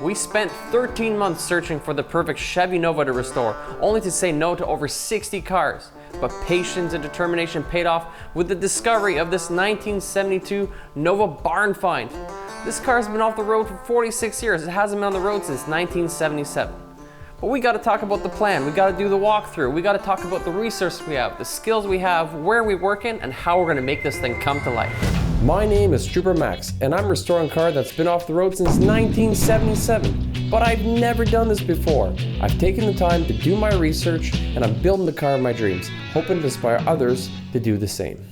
We spent 13 months searching for the perfect Chevy Nova to restore, only to say no to over 60 cars. But patience and determination paid off with the discovery of this 1972 Nova barn find. This car has been off the road for 46 years. It hasn't been on the road since 1977. But we gotta talk about the plan, we gotta do the walkthrough, we gotta talk about the resources we have, the skills we have, where we working, and how we're gonna make this thing come to life. My name is Trooper Max, and I'm restoring a car that's been off the road since 1977. But I've never done this before. I've taken the time to do my research, and I'm building the car of my dreams, hoping to inspire others to do the same.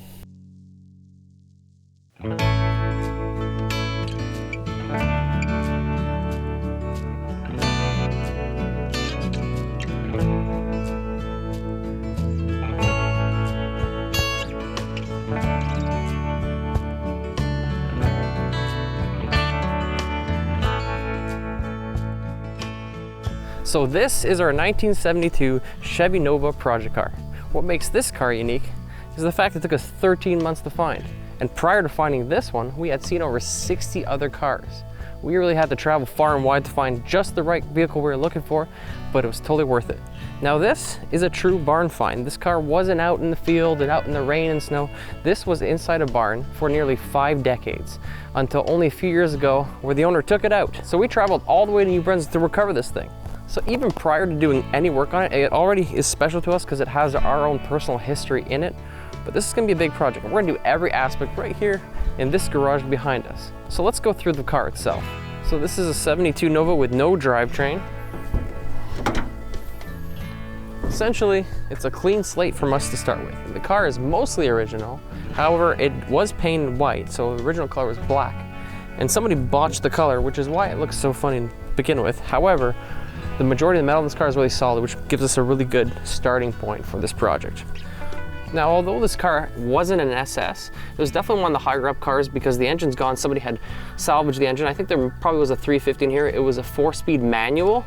So this is our 1972 Chevy Nova project car. What makes this car unique is the fact it took us 13 months to find. And prior to finding this one, we had seen over 60 other cars. We really had to travel far and wide to find just the right vehicle we were looking for, but it was totally worth it. Now this is a true barn find. This car wasn't out in the field and out in the rain and snow. This was inside a barn for nearly 5 decades, until only a few years ago where the owner took it out. So we traveled all the way to New Brunswick to recover this thing. So even prior to doing any work on it, it already is special to us because it has our own personal history in it. But this is gonna be a big project. We're gonna do every aspect right here in this garage behind us. So let's go through the car itself. So this is a 72 Nova with no drivetrain. Essentially, it's a clean slate from us to start with. The car is mostly original. However, it was painted white, so the original color was black. And somebody botched the color, which is why it looks so funny to begin with. However, the majority of the metal in this car is really solid, which gives us a really good starting point for this project. Now, although this car wasn't an SS, it was definitely one of the higher up cars because the engine's gone. Somebody had salvaged the engine. I think there probably was a 350 in here. It was a 4-speed manual.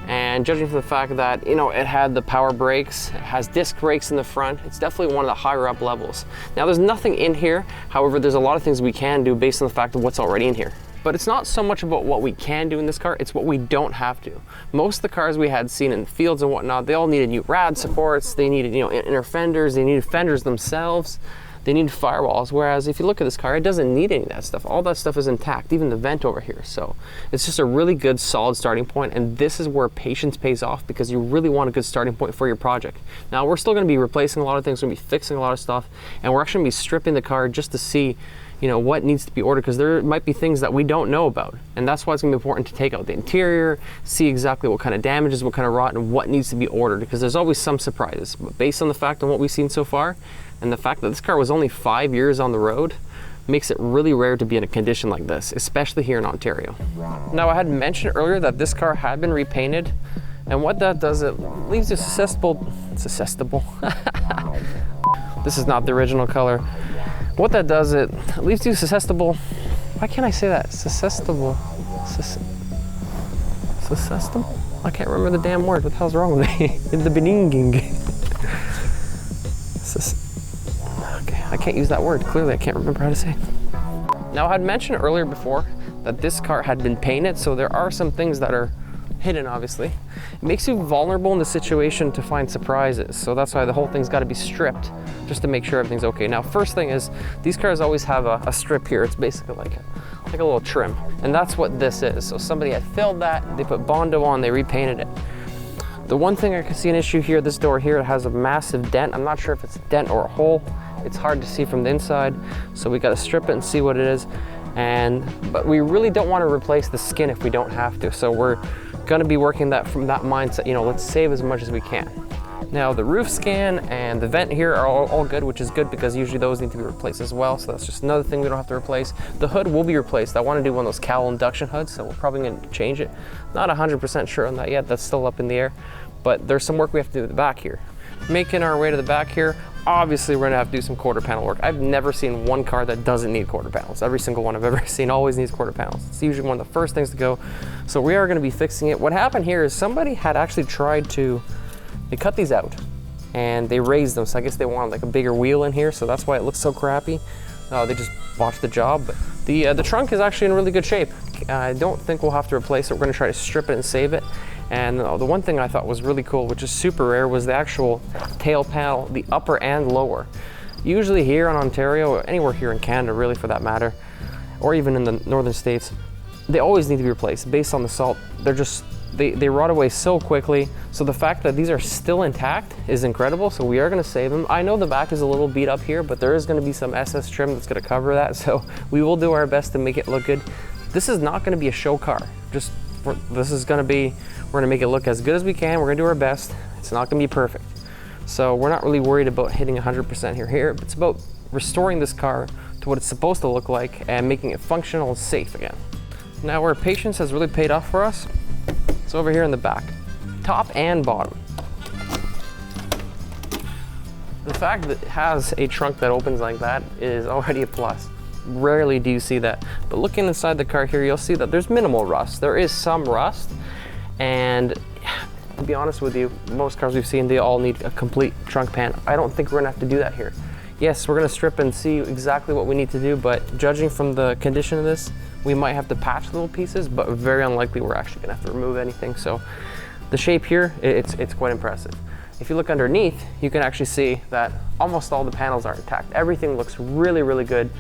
And judging from the fact that, you know, it had the power brakes, it has disc brakes in the front, it's definitely one of the higher up levels. Now, there's nothing in here. However, there's a lot of things we can do based on the fact of what's already in here. But it's not so much about what we can do in this car, it's what we don't have to. Most of the cars we had seen in the fields and whatnot, they all needed new rad supports, they needed, you know, inner fenders, they needed fenders themselves, they needed firewalls. Whereas if you look at this car, it doesn't need any of that stuff. All that stuff is intact, even the vent over here. So it's just a really good, solid starting point. And this is where patience pays off because you really want a good starting point for your project. Now, we're still gonna be replacing a lot of things, we're gonna be fixing a lot of stuff, and we're actually gonna be stripping the car just to see, you know, what needs to be ordered, because there might be things that we don't know about. And that's why it's gonna be important to take out the interior, see exactly what kind of damages, what kind of rot, and what needs to be ordered, because there's always some surprises. But based on the fact of what we've seen so far, and the fact that this car was only 5 years on the road, makes it really rare to be in a condition like this, especially here in Ontario. Now, I had mentioned earlier that this car had been repainted, and what that does, it leaves you susceptible. This is not the original color. What that does, it leaves you susceptible. Why can't I say that? Susceptible. Susceptible? I can't remember the damn word. What the hell's wrong with me? In the beginning. Okay, I can't use that word. Clearly, I can't remember how to say it. Now, I had mentioned earlier before that this car had been painted, so there are some things that are hidden, obviously. It makes you vulnerable in the situation to find surprises. So that's why the whole thing's got to be stripped just to make sure everything's okay. Now, first thing is, these cars always have a strip here. It's basically like a little trim. And that's what this is. So somebody had filled that, they put Bondo on, they repainted it. The one thing I can see an issue here, this door here, it has a massive dent. I'm not sure if it's a dent or a hole. It's hard to see from the inside. So we got to strip it and see what it is. But we really don't want to replace the skin if we don't have to. So we're going to be working that from that mindset, you know, let's save as much as we can. Now, the roof scan and the vent here are all good, which is good because usually those need to be replaced as well. So that's just another thing we don't have to replace. The hood will be replaced. I want to do one of those cowl induction hoods, so we're probably going to change it. Not 100% sure on that yet. That's still up in the air. But there's some work we have to do at the back here. Making our way to the back here, obviously we're gonna have to do some quarter panel work. I've never seen one car that doesn't need quarter panels. Every single one I've ever seen always needs quarter panels. It's usually one of the first things to go. So we are gonna be fixing it. What happened here is somebody had actually tried to, they cut these out and they raised them. So I guess they wanted like a bigger wheel in here. So that's why it looks so crappy. They just botched the job. But the trunk is actually in really good shape. I don't think we'll have to replace it. We're going to try to strip it and save it. And the one thing I thought was really cool, which is super rare, was the actual tail panel, the upper and lower. Usually here in Ontario, or anywhere here in Canada really for that matter, or even in the northern states, they always need to be replaced based on the salt. They rot away so quickly. So the fact that these are still intact is incredible. So we are going to save them. I know the back is a little beat up here, but there is going to be some SS trim that's going to cover that. So we will do our best to make it look good. This is not going to be a show car. This is going to be, we're going to make it look as good as we can. We're going to do our best. It's not going to be perfect. So we're not really worried about hitting 100% here. It's about restoring this car to what it's supposed to look like and making it functional and safe again. Now where patience has really paid off for us, it's over here in the back, top and bottom. The fact that it has a trunk that opens like that is already a plus. Rarely do you see that. But looking inside the car here, you'll see that there's minimal rust. There is some rust, and to be honest with you, most cars we've seen, they all need a complete trunk pan. I don't think we're gonna have to do that here. Yes, we're gonna strip and see exactly what we need to do, but judging from the condition of this, we might have to patch little pieces, but very unlikely we're actually gonna have to remove anything. So the shape here, it's quite impressive. If you look underneath, you can actually see that almost all the panels are intact. Everything looks really, really good,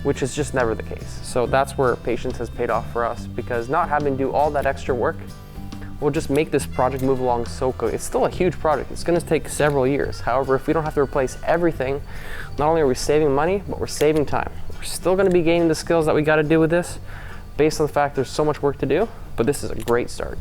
which is just never the case. So that's where patience has paid off for us, because not having to do all that extra work will just make this project move along so quick. It's still a huge project. It's gonna take several years. However, if we don't have to replace everything, not only are we saving money, but we're saving time. We're still gonna be gaining the skills that we gotta do with this, based on the fact there's so much work to do, but this is a great start.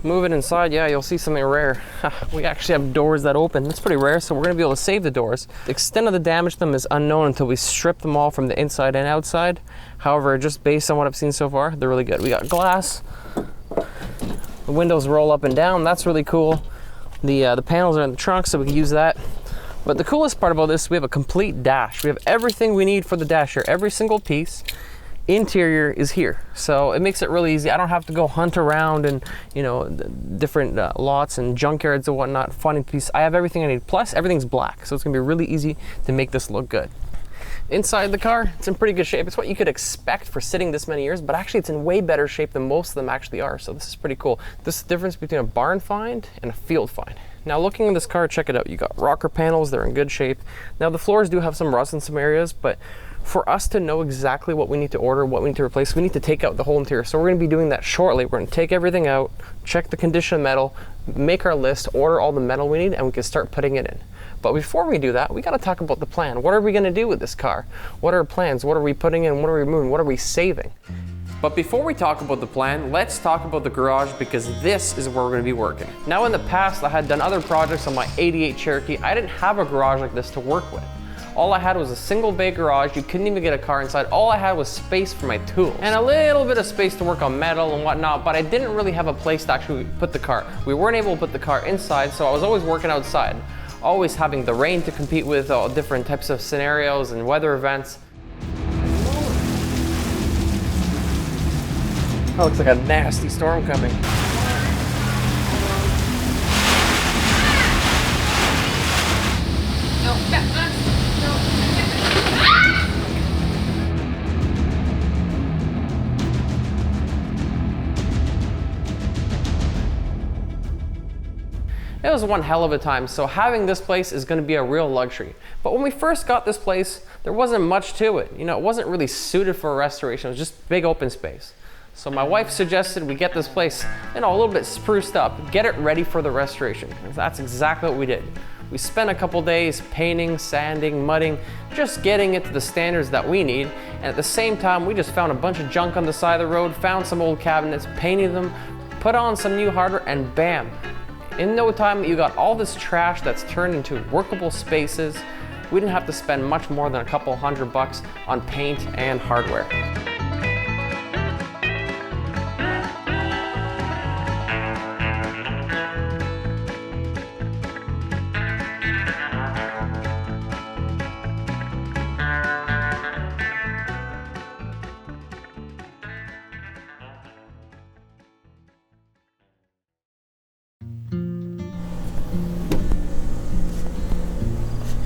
Moving inside, yeah, you'll see something rare. We actually have doors that open. That's pretty rare, so we're gonna be able to save the doors. The extent of the damage to them is unknown until we strip them all from the inside and outside. However, just based on what I've seen so far, they're really good. We got glass. The windows roll up and down. That's really cool. The panels are in the trunk, so we can use that. But the coolest part about this, we have a complete dash. We have everything we need for the dash here. Every single piece. Interior is here, so it makes it really easy. I don't have to go hunt around and, you know, different lots and junkyards and whatnot, finding piece. I have everything I need. Plus, everything's black, so it's gonna be really easy to make this look good. Inside the car, it's in pretty good shape. It's what you could expect for sitting this many years, but actually it's in way better shape than most of them actually are, so this is pretty cool. This is the difference between a barn find and a field find. Now looking in this car, check it out. You got rocker panels, they're in good shape. Now the floors do have some rust in some areas, but for us to know exactly what we need to order, what we need to replace, we need to take out the whole interior. So we're gonna be doing that shortly. We're gonna take everything out, check the condition of metal, make our list, order all the metal we need, and we can start putting it in. But before we do that, we gotta talk about the plan. What are we gonna do with this car? What are our plans? What are we putting in? What are we removing? What are we saving? But before we talk about the plan, let's talk about the garage, because this is where we're gonna be working. Now in the past, I had done other projects on my 88 Cherokee. I didn't have a garage like this to work with. All I had was a single bay garage. You couldn't even get a car inside. All I had was space for my tools and a little bit of space to work on metal and whatnot, but I didn't really have a place to actually put the car. We weren't able to put the car inside, so I was always working outside, always having the rain to compete with, all different types of scenarios and weather events. Oh, looks like a nasty storm coming. It was one hell of a time, so having this place is going to be a real luxury. But when we first got this place, there wasn't much to it. You know, it wasn't really suited for a restoration. It was just big open space. So my wife suggested we get this place, you know, a little bit spruced up, get it ready for the restoration. And that's exactly what we did. We spent a couple days painting, sanding, mudding, just getting it to the standards that we need. And at the same time, we just found a bunch of junk on the side of the road, found some old cabinets, painted them, put on some new hardware, and bam. In no time, you got all this trash that's turned into workable spaces. We didn't have to spend much more than a couple $100 on paint and hardware.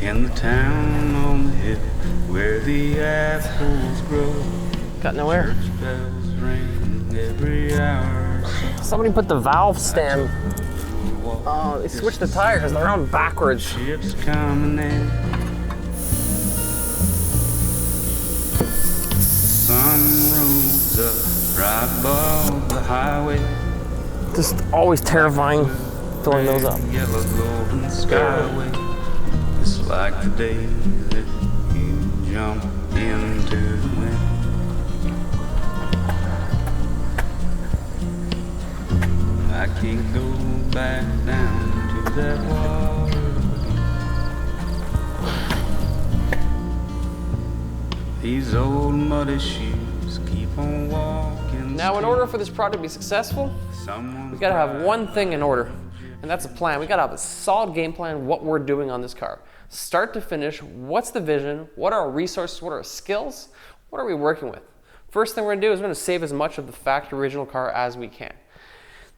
In the town on the hill where the apples grow. Got no air. Church bells ring every hour. Somebody put the valve stem. Oh, they switched the tires. They're on backwards. Ships coming in. Sun rose up right above the highway. Just always terrifying filling those up. Yellow golden skyway. It's like the day that you jump into the wind. I can't go back down to that water. These old muddy shoes keep on walking. Now, in order for this project to be successful, we gotta have one thing in order, and that's a plan. We gotta have a solid game plan, what we're doing on this car. Start to finish, what's the vision, what are our resources, what are our skills, what are we working with? First thing we're gonna do is we're gonna save as much of the factory original car as we can.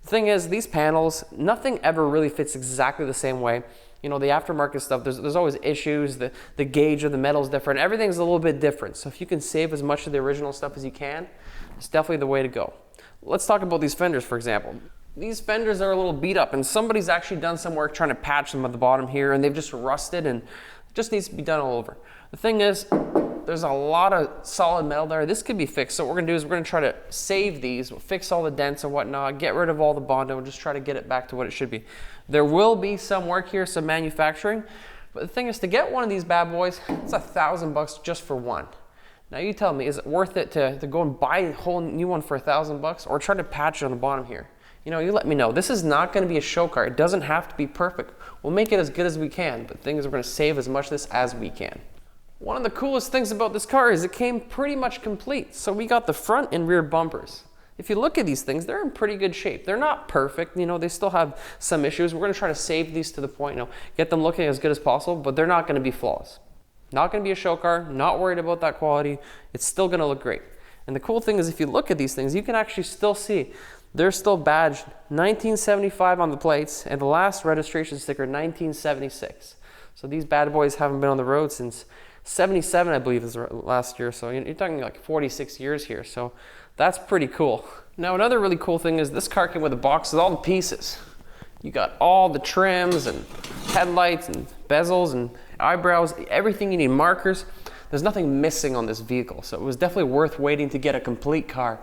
The thing is, these panels, nothing ever really fits exactly the same way. You know, the aftermarket stuff, there's always issues, the gauge of the metal is different, everything's a little bit different. So if you can save as much of the original stuff as you can, it's definitely the way to go. Let's talk about these fenders, for example. These fenders are a little beat up, and somebody's actually done some work trying to patch them at the bottom here, and they've just rusted, and it just needs to be done all over. The thing is, there's a lot of solid metal there. This could be fixed. So what we're gonna do is we're gonna try to save these, we'll fix all the dents and whatnot, get rid of all the Bondo, and just try to get it back to what it should be. There will be some work here, some manufacturing, but the thing is, to get one of these bad boys, it's $1,000 just for one. Now you tell me, is it worth it to go and buy a whole new one for $1,000 or try to patch it on the bottom here? You know, you let me know. This is not gonna be a show car. It doesn't have to be perfect. We'll make it as good as we can, but the thing is, we're gonna save as much of this as we can. One of the coolest things about this car is it came pretty much complete. So we got the front and rear bumpers. If you look at these things, they're in pretty good shape. They're not perfect, you know, they still have some issues. We're gonna try to save these to the point, you know, get them looking as good as possible, but they're not gonna be flawless. Not gonna be a show car, not worried about that quality. It's still gonna look great. And the cool thing is, if you look at these things, you can actually still see they're still badged 1975 on the plates, and the last registration sticker 1976. So these bad boys haven't been on the road since 77, I believe, is last year. So you're talking like 46 years here. So that's pretty cool. Now, another really cool thing is this car came with a box with all the pieces. You got all the trims and headlights and bezels and eyebrows, everything you need, markers. There's nothing missing on this vehicle. So it was definitely worth waiting to get a complete car.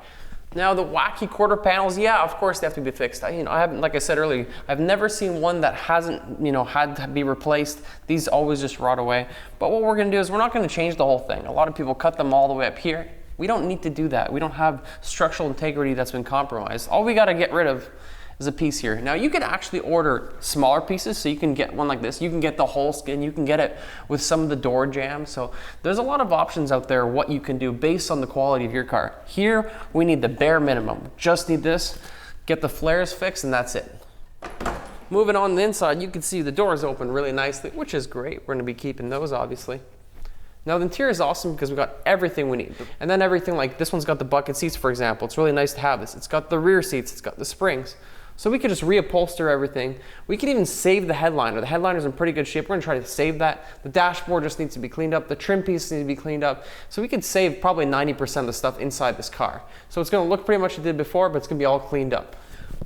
Now, the wacky quarter panels, yeah, of course they have to be fixed. I haven't, like I said earlier, I've never seen one that hasn't, had to be replaced. These always just rot away. But what we're gonna do is we're not gonna change the whole thing. A lot of people cut them all the way up here. We don't need to do that. We don't have structural integrity that's been compromised. All we gotta get rid of is a piece here. Now, you can actually order smaller pieces, so you can get one like this. You can get the whole skin, you can get it with some of the door jambs. So there's a lot of options out there what you can do based on the quality of your car. Here, we need the bare minimum. Just need this, get the flares fixed, and that's it. Moving on the inside, you can see the doors open really nicely, which is great. We're gonna be keeping those, obviously. Now, the interior is awesome because we've got everything we need. And then everything, like this one's got the bucket seats, for example. It's really nice to have this. It's got the rear seats, it's got the springs. So we could just reupholster everything. We could even save the headliner. The headliner's in pretty good shape. We're gonna try to save that. The dashboard just needs to be cleaned up. The trim piece needs to be cleaned up. So we could save probably 90% of the stuff inside this car. So it's gonna look pretty much like it did before, but it's gonna be all cleaned up.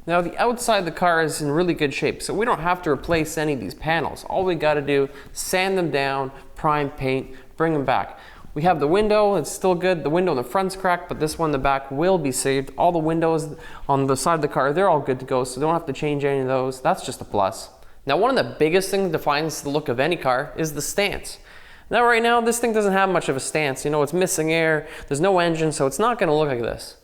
Now, the outside of the car is in really good shape, so we don't have to replace any of these panels. All we gotta do, sand them down, prime paint, bring them back. We have the window, it's still good. The window in the front's cracked, but this one in the back will be saved. All the windows on the side of the car, they're all good to go, so don't have to change any of those. That's just a plus. Now, one of the biggest things that defines the look of any car is the stance. Now, right now, this thing doesn't have much of a stance. It's missing air, there's no engine, so it's not gonna look like this.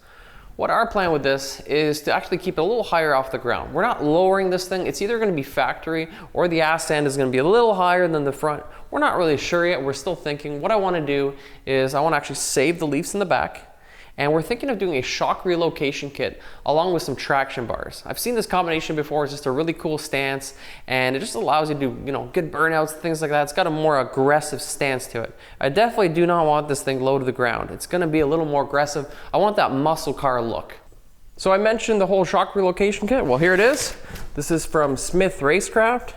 What our plan with this is to actually keep it a little higher off the ground. We're not lowering this thing. It's either gonna be factory or the ass end is gonna be a little higher than the front. We're not really sure yet. We're still thinking. What I wanna do is I wanna actually save the leaves in the back, and we're thinking of doing a shock relocation kit along with some traction bars. I've seen this combination before. It's just a really cool stance, and it just allows you to do good burnouts, things like that. It's got a more aggressive stance to it. I definitely do not want this thing low to the ground. It's gonna be a little more aggressive. I want that muscle car look. So I mentioned the whole shock relocation kit. Well, here it is. This is from Smith Racecraft.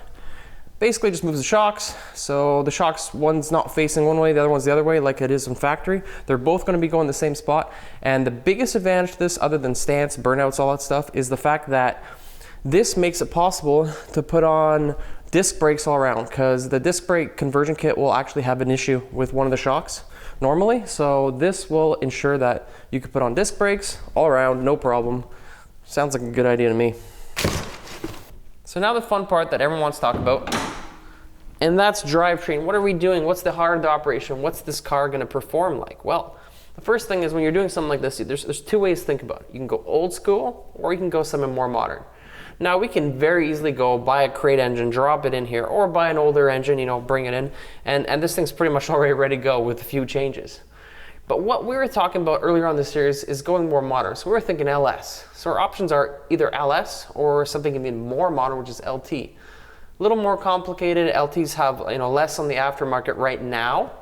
Basically just moves the shocks. So the shocks, one's not facing one way, the other one's the other way like it is in factory. They're both gonna be going the same spot. And the biggest advantage to this, other than stance, burnouts, all that stuff, is the fact that this makes it possible to put on disc brakes all around, because the disc brake conversion kit will actually have an issue with one of the shocks normally. So this will ensure that you can put on disc brakes all around, no problem. Sounds like a good idea to me. So now the fun part that everyone wants to talk about, and that's drivetrain. What are we doing? What's the heart of the operation? What's this car gonna perform like? Well, the first thing is when you're doing something like this, there's two ways to think about it. You can go old school, or you can go something more modern. Now we can very easily go buy a crate engine, drop it in here, or buy an older engine, you know, bring it in, and this thing's pretty much already ready to go with a few changes. But what we were talking about earlier on this series is going more modern. So we were thinking LS. So our options are either LS or something even more modern, which is LT. A little more complicated. LTs have, you know, less on the aftermarket right now,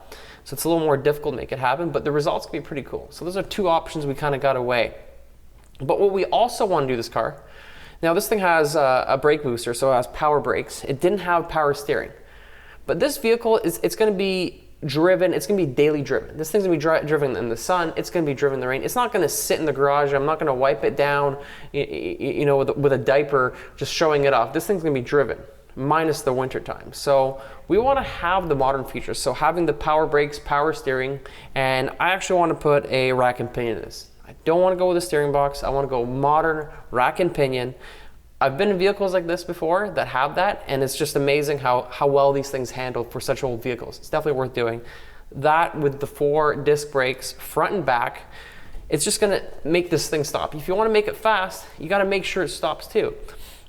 so it's a little more difficult to make it happen, but the results can be pretty cool. So those are two options we kind of got away. But what we also want to do this car, now this thing has a brake booster, so it has power brakes. It didn't have power steering. But this vehicle, it's going to be driven, it's going to be daily driven. This thing's going to be driven in the sun, it's going to be driven in the rain. It's not going to sit in the garage. I'm not going to wipe it down, you know, with a diaper, just showing it off. This thing's going to be driven, minus the winter time. So we want to have the modern features. So having the power brakes, power steering, and I actually want to put a rack and pinion in this. I don't want to go with a steering box. I want to go modern rack and pinion. I've been in vehicles like this before that have that, and it's just amazing how well these things handle for such old vehicles. It's definitely worth doing. That with the 4 disc brakes, front and back, it's just gonna make this thing stop. If you wanna make it fast, you gotta make sure it stops too.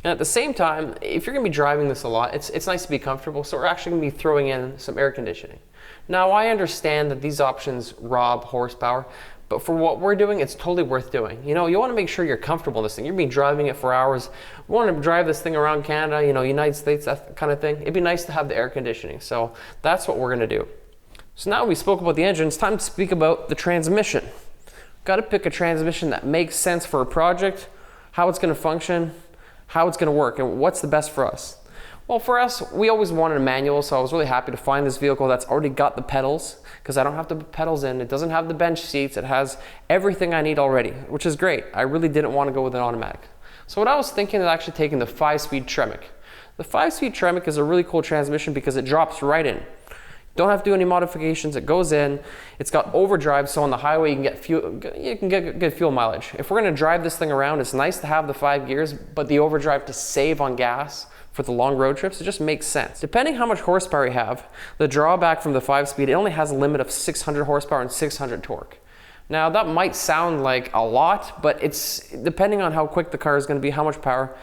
And at the same time, if you're gonna be driving this a lot, it's nice to be comfortable, so we're actually gonna be throwing in some air conditioning. Now, I understand that these options rob horsepower, but for what we're doing, it's totally worth doing. You know, you want to make sure you're comfortable in this thing. You're being driving it for hours. You want to drive this thing around Canada, you know, United States, that kind of thing. It'd be nice to have the air conditioning. So that's what we're going to do. So now we spoke about the engine, it's time to speak about the transmission. Got to pick a transmission that makes sense for a project, how it's going to function, how it's going to work, and what's the best for us. Well, for us, we always wanted a manual, so I was really happy to find this vehicle that's already got the pedals, because I don't have to put pedals in. It doesn't have the bench seats. It has everything I need already, which is great. I really didn't want to go with an automatic. So what I was thinking is actually taking the 5-speed Tremec. The 5-speed Tremec is a really cool transmission because it drops right in. Don't have to do any modifications. It goes in. It's got overdrive, so on the highway you can get fuel. You can get good fuel mileage. If we're going to drive this thing around, it's nice to have the 5 gears, but the overdrive to save on gas for the long road trips, it just makes sense. Depending how much horsepower you have, the drawback from the 5-speed, it only has a limit of 600 horsepower and 600 torque. Now that might sound like a lot, but it's depending on how quick the car is going to be, how much power.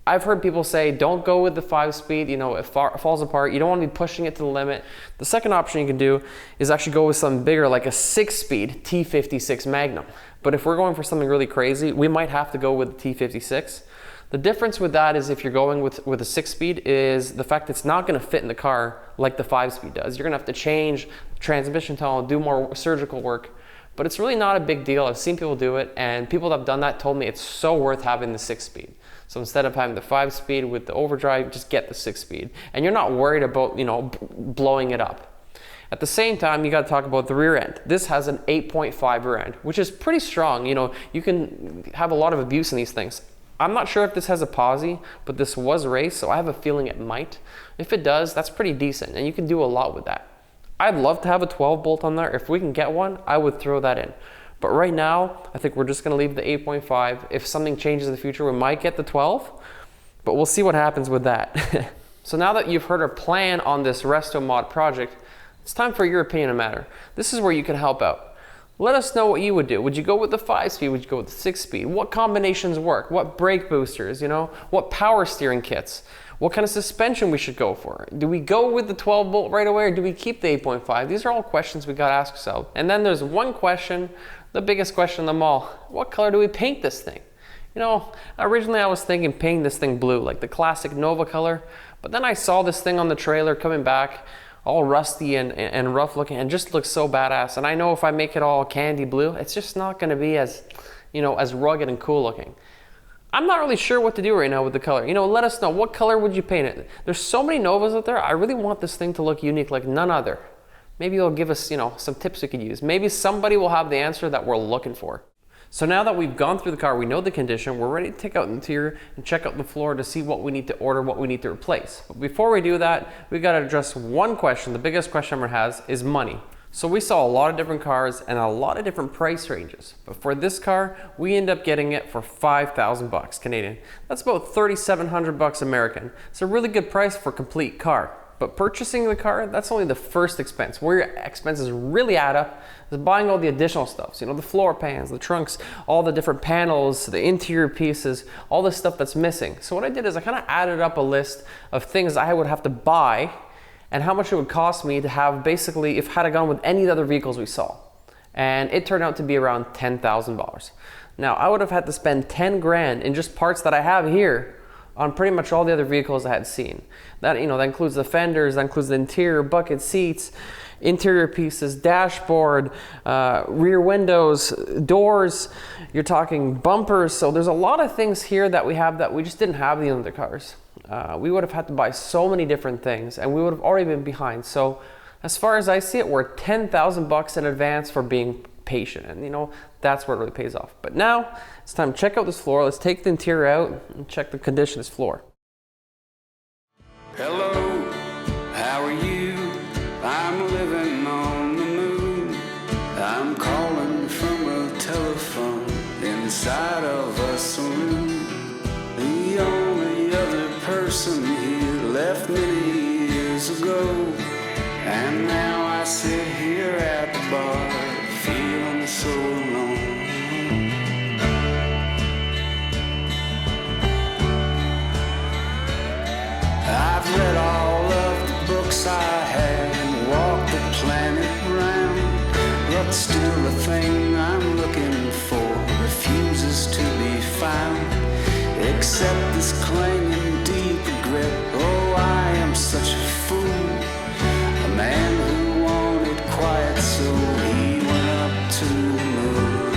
I've heard people say, don't go with the 5-speed, you know, it falls apart. You don't want to be pushing it to the limit. The second option you can do is actually go with something bigger, like a 6-speed T56 Magnum. But if we're going for something really crazy, we might have to go with the T56. The difference with that is if you're going with a 6-speed is the fact that it's not going to fit in the car like the 5-speed does. You're going to have to change the transmission tunnel, do more surgical work, but it's really not a big deal. I've seen people do it, and people that have done that told me it's so worth having the 6-speed. So instead of having the 5-speed with the overdrive, just get the 6-speed, and you're not worried about, you know, blowing it up. At the same time, you got to talk about the rear end. This has an 8.5 rear end, which is pretty strong. You know, you can have a lot of abuse in these things. I'm not sure if this has a posi, but this was raced, so I have a feeling it might. If it does, that's pretty decent, and you can do a lot with that. I'd love to have a 12 bolt on there. If we can get one, I would throw that in. But right now, I think we're just gonna leave the 8.5. If something changes in the future, we might get the 12, but we'll see what happens with that. So now that you've heard our plan on this RUSTOMod project, it's time for your opinion on the matter. This is where you can help out. Let us know what you would do. Would you go with the 5-speed? Would you go with the 6-speed? What combinations work? What brake boosters, you know? What power steering kits? What kind of suspension we should go for? Do we go with the 12 bolt right away, or do we keep the 8.5? These are all questions we got to ask ourselves. And then there's one question, the biggest question of them all. What color do we paint this thing? You know, originally I was thinking painting this thing blue, like the classic Nova color, but then I saw this thing on the trailer coming back, all rusty and rough looking, and just looks so badass. And I know if I make it all candy blue, it's just not going to be as, you know, as rugged and cool looking. I'm not really sure what to do right now with the color. You know, let us know, what color would you paint it? There's so many Novas out there. I really want this thing to look unique like none other. Maybe you'll give us, you know, some tips we could use. Maybe somebody will have the answer that we're looking for. So now that we've gone through the car, we know the condition, we're ready to take out the interior and check out the floor to see what we need to order, what we need to replace. But before we do that, we got to address one question. The biggest question everyone has is money. So we saw a lot of different cars and a lot of different price ranges. But for this car, we end up getting it for 5,000 bucks Canadian. That's about 3,700 bucks American. It's a really good price for a complete car. But purchasing the car, that's only the first expense. Where your expenses really add up is buying all the additional stuff. So, you know, the floor pans, the trunks, all the different panels, the interior pieces, all the stuff that's missing. So what I did is I kind of added up a list of things I would have to buy and how much it would cost me to have basically, if had I gone with any of the other vehicles we saw. And it turned out to be around $10,000. Now, I would have had to spend 10 grand in just parts that I have here on pretty much all the other vehicles I had seen. That, you know, that includes the fenders, that includes the interior, bucket seats, interior pieces, dashboard, rear windows, doors, you're talking bumpers. So there's a lot of things here that we have that we just didn't have in the other cars. We would have had to buy so many different things and we would have already been behind. So as far as I see it, we're 10,000 bucks in advance for being patient, and you know, that's where it really pays off. But now it's time to check out this floor. Let's take the interior out and check the condition of this floor. Hello, how are you? I'm living on the moon. I'm calling from a telephone inside of a saloon. The only other person here left many years ago, and now I sit here at the bar feeling so alone. I've read all of the books I had and walked the planet round, but still the thing I'm looking for refuses to be found, except this clanging deep regret. Oh, I am such a fool, a man who wanted quiet, so he went up to the moon.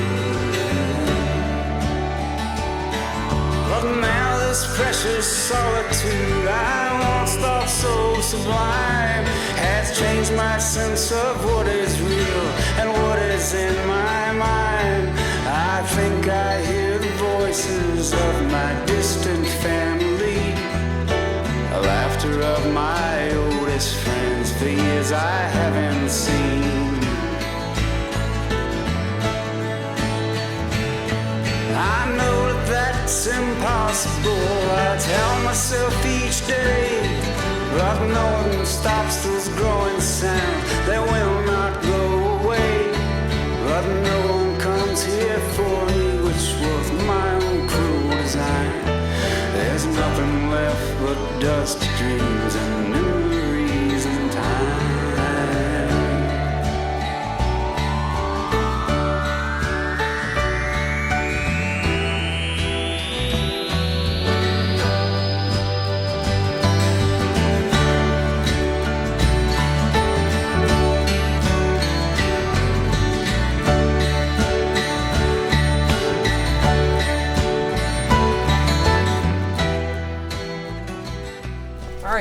But now this precious solitude I once thought so sublime has changed my sense of what is real and what is in my mind. I think I hear the voices of my distant family, the laughter of my oldest friends for years I haven't seen. I know that that's impossible, I tell myself each day, but no one stops those growing sounds, they will not go away. But no one comes here for me, which was my own cruel design. There's nothing left but dusty dreams and memories and time.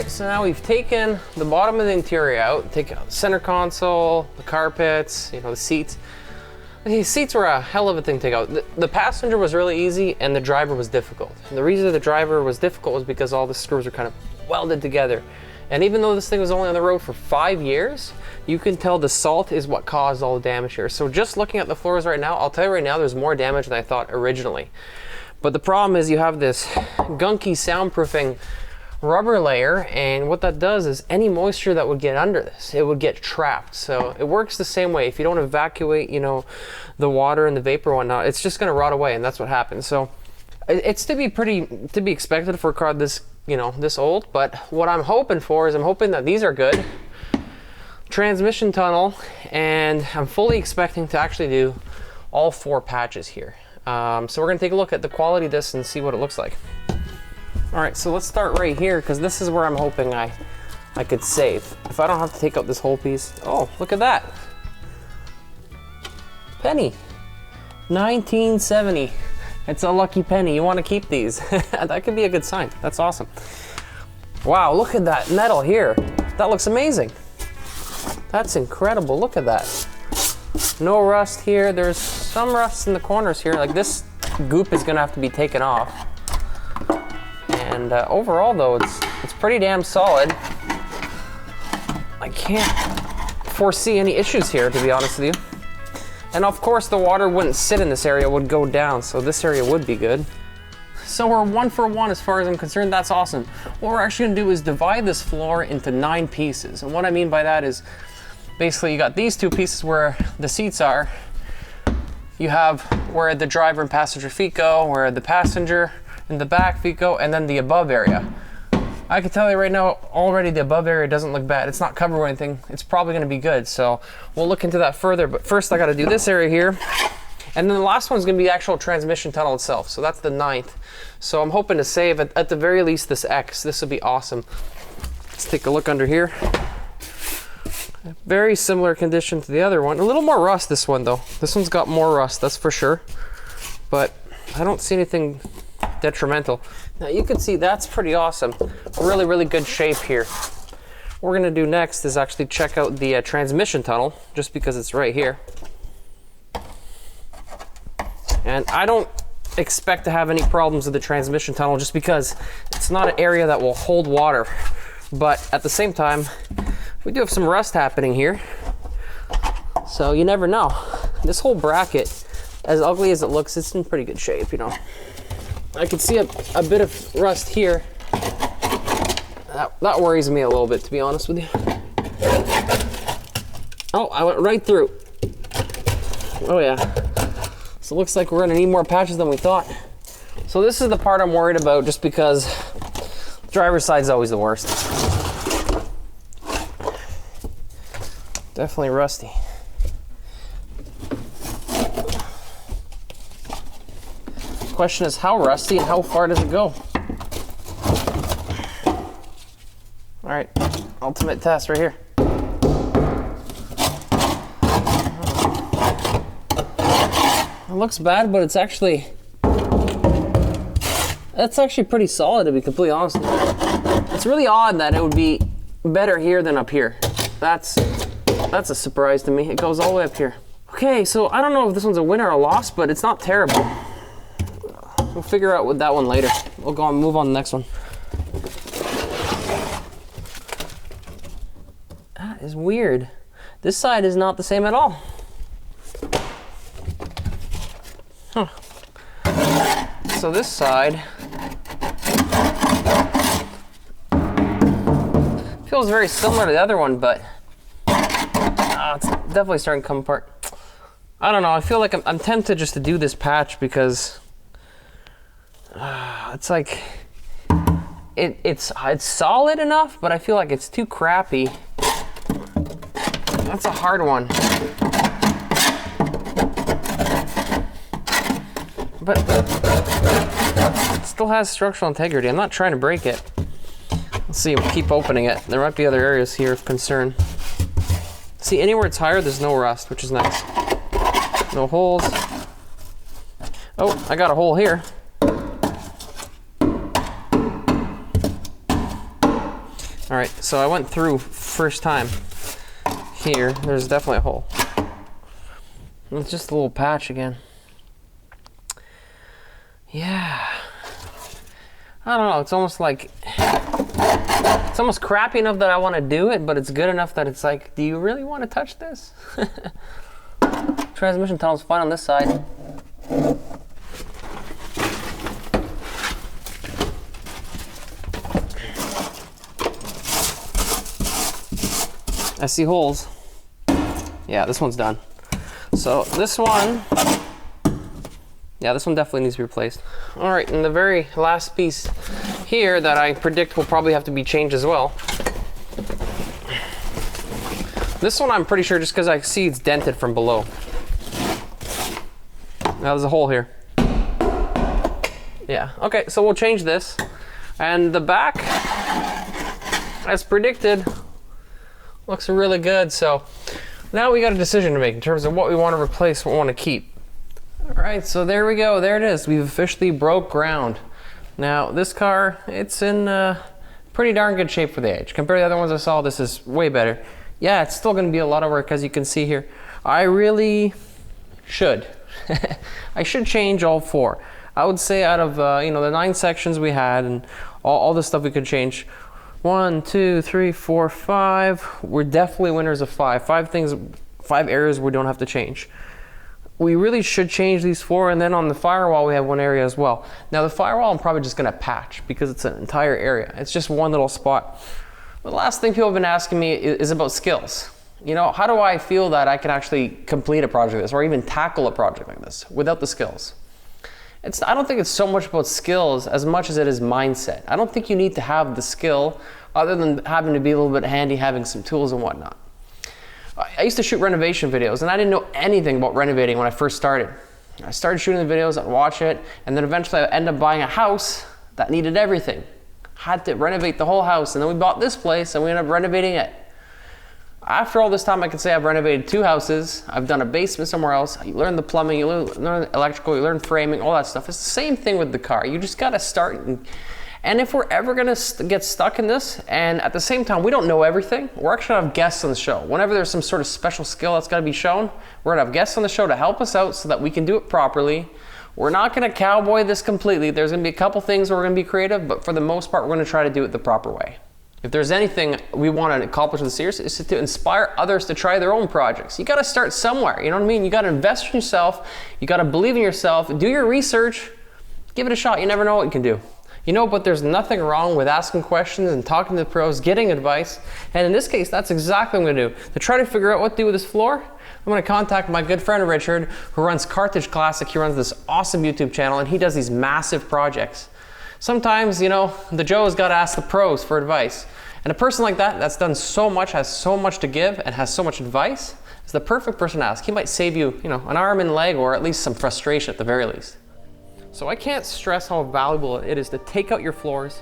So now we've taken the bottom of the interior out, taken out the center console, the carpets, you know, the seats. The seats were a hell of a thing to take out. The passenger was really easy and the driver was difficult. And the reason the driver was difficult was because all the screws were kind of welded together. And even though this thing was only on the road for 5 years, you can tell the salt is what caused all the damage here. So just looking at the floors right now, I'll tell you right now, there's more damage than I thought originally. But the problem is you have this gunky soundproofing rubber layer, and what that does is any moisture that would get under this, it would get trapped. So it works the same way. If you don't evacuate, you know, the water and the vapor and whatnot, it's just gonna rot away, and that's what happens. So it's to be expected for a car this, you know, this old. But what I'm hoping for is I'm hoping that these are good. Transmission tunnel, and I'm fully expecting to actually do all 4 patches here. So we're gonna take a look at the quality of this and see what it looks like. All right, so let's start right here because this is where I'm hoping I could save. If I don't have to take out this whole piece. Oh, look at that. Penny, 1970. It's a lucky penny. You want to keep these. That could be a good sign. That's awesome. Wow, look at that metal here. That looks amazing. That's incredible. Look at that. No rust here. There's some rust in the corners here. Like this goop is gonna have to be taken off. And overall though, it's pretty damn solid. I can't foresee any issues here, to be honest with you. And of course the water wouldn't sit in this area, it would go down, so this area would be good. So we're 1 for 1 as far as I'm concerned. That's awesome. What we're actually gonna do is divide this floor into 9 pieces. And what I mean by that is basically you got these 2 pieces where the seats are. You have where the driver and passenger feet go, where the passenger and the back feet go, and then the above area. I can tell you right now, already the above area doesn't look bad. It's not covered with anything. It's probably gonna be good. So we'll look into that further, but first I gotta do this area here. And then the last one's gonna be the actual transmission tunnel itself. So that's the 9th. So I'm hoping to save at the very least this X. This would be awesome. Let's take a look under here. Very similar condition to the other one. A little more rust, this one though. This one's got more rust, that's for sure. But I don't see anything detrimental. Now you can see that's pretty awesome. Really, really good shape here. What we're gonna do next is actually check out the transmission tunnel, just because it's right here. And I don't expect to have any problems with the transmission tunnel just because it's not an area that will hold water. But at the same time, we do have some rust happening here. So you never know. This whole bracket, as ugly as it looks, it's in pretty good shape, you know. I can see a bit of rust here. That worries me a little bit, to be honest with you. Oh, I went right through. Oh yeah. So it looks like we're gonna need more patches than we thought. So this is the part I'm worried about, just because the driver's side is always the worst. Definitely rusty. Question is how rusty and how far does it go? All right, ultimate test right here. It looks bad, but that's actually pretty solid, to be completely honest. It's really odd that it would be better here than up here. That's a surprise to me. It goes all the way up here. Okay, so I don't know if this one's a win or a loss, but it's not terrible. We'll figure out with that one later. We'll go and move on to the next one. That is weird. This side is not the same at all. Huh. So this side feels very similar to the other one, but it's definitely starting to come apart. I don't know. I feel like I'm tempted just to do this patch because it's like it's solid enough, but I feel like it's too crappy. That's a hard one. But it still has structural integrity. I'm not trying to break it. Let's see, we'll keep opening it. There might be other areas here of concern. See, anywhere it's higher, there's no rust, which is nice. No holes. Oh, I got a hole here. All right, so I went through first time. Here, there's definitely a hole. It's just a little patch again. Yeah. I don't know, it's almost like, it's almost crappy enough that I want to do it, but it's good enough that it's like, do you really want to touch this? Transmission tunnel's fine on this side. I see holes. Yeah, this one's done. So this one, yeah, this one definitely needs to be replaced. All right, and the very last piece here that I predict will probably have to be changed as well. This one I'm pretty sure just because I see it's dented from below. Now there's a hole here. Yeah, okay, so we'll change this. And the back, as predicted, looks really good. So now we got a decision to make in terms of what we want to replace, what we want to keep. All right, so there we go. There it is. We've officially broke ground. Now, this car, it's in pretty darn good shape for the age. Compared to the other ones I saw, this is way better. Yeah, it's still gonna be a lot of work, as you can see here. I really should. I should change all 4. I would say out of you know, the 9 sections we had and all the stuff we could change, 1, 2, 3, 4, 5. We're definitely winners of 5. 5 areas we don't have to change. We really should change these 4, and then on the firewall we have 1 area as well. Now the firewall I'm probably just gonna patch because it's an entire area. It's just 1 little spot. The last thing people have been asking me is about skills. You know, how do I feel that I can actually complete a project like this or even tackle a project like this without the skills? I don't think it's so much about skills as much as it is mindset. I don't think you need to have the skill other than having to be a little bit handy, having some tools and whatnot. I used to shoot renovation videos and I didn't know anything about renovating when I first started. I started shooting the videos, I'd watch it, and then eventually I ended up buying a house that needed everything. Had to renovate the whole house, and then we bought this place and we ended up renovating it. After all this time, I can say I've renovated 2 houses. I've done a basement somewhere else. You learn the plumbing, you learn electrical, you learn framing, all that stuff. It's the same thing with the car. You just gotta start. And if we're ever gonna get stuck in this, and at the same time, we don't know everything, we're actually gonna have guests on the show. Whenever there's some sort of special skill that's gotta be shown, we're gonna have guests on the show to help us out so that we can do it properly. We're not gonna cowboy this completely. There's gonna be a couple things where we're gonna be creative, but for the most part, we're gonna try to do it the proper way. If there's anything we want to accomplish with the series, is to inspire others to try their own projects. You got to start somewhere, you know what I mean? You got to invest in yourself, you got to believe in yourself, do your research, give it a shot. You never know what you can do. You know, but there's nothing wrong with asking questions and talking to the pros, getting advice. And in this case, that's exactly what I'm going to do. To try to figure out what to do with this floor, I'm going to contact my good friend Richard, who runs Carthage Classic. He runs this awesome YouTube channel, and he does these massive projects. Sometimes, you know, the Joe's got to ask the pros for advice. And a person like that, that's done so much, has so much to give, and has so much advice, is the perfect person to ask. He might save you, you know, an arm and leg, or at least some frustration at the very least. So I can't stress how valuable it is to take out your floors,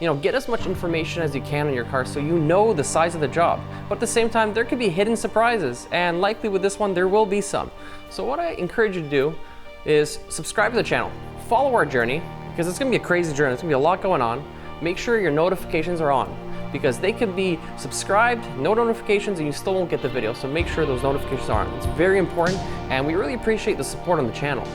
you know, get as much information as you can on your car so you know the size of the job. But at the same time, there could be hidden surprises, and likely with this one, there will be some. So what I encourage you to do is subscribe to the channel, follow our journey, because it's gonna be a crazy journey. There's gonna be a lot going on. Make sure your notifications are on, because they could be subscribed, no notifications, and you still won't get the video. So make sure those notifications are on. It's very important, and we really appreciate the support on the channel.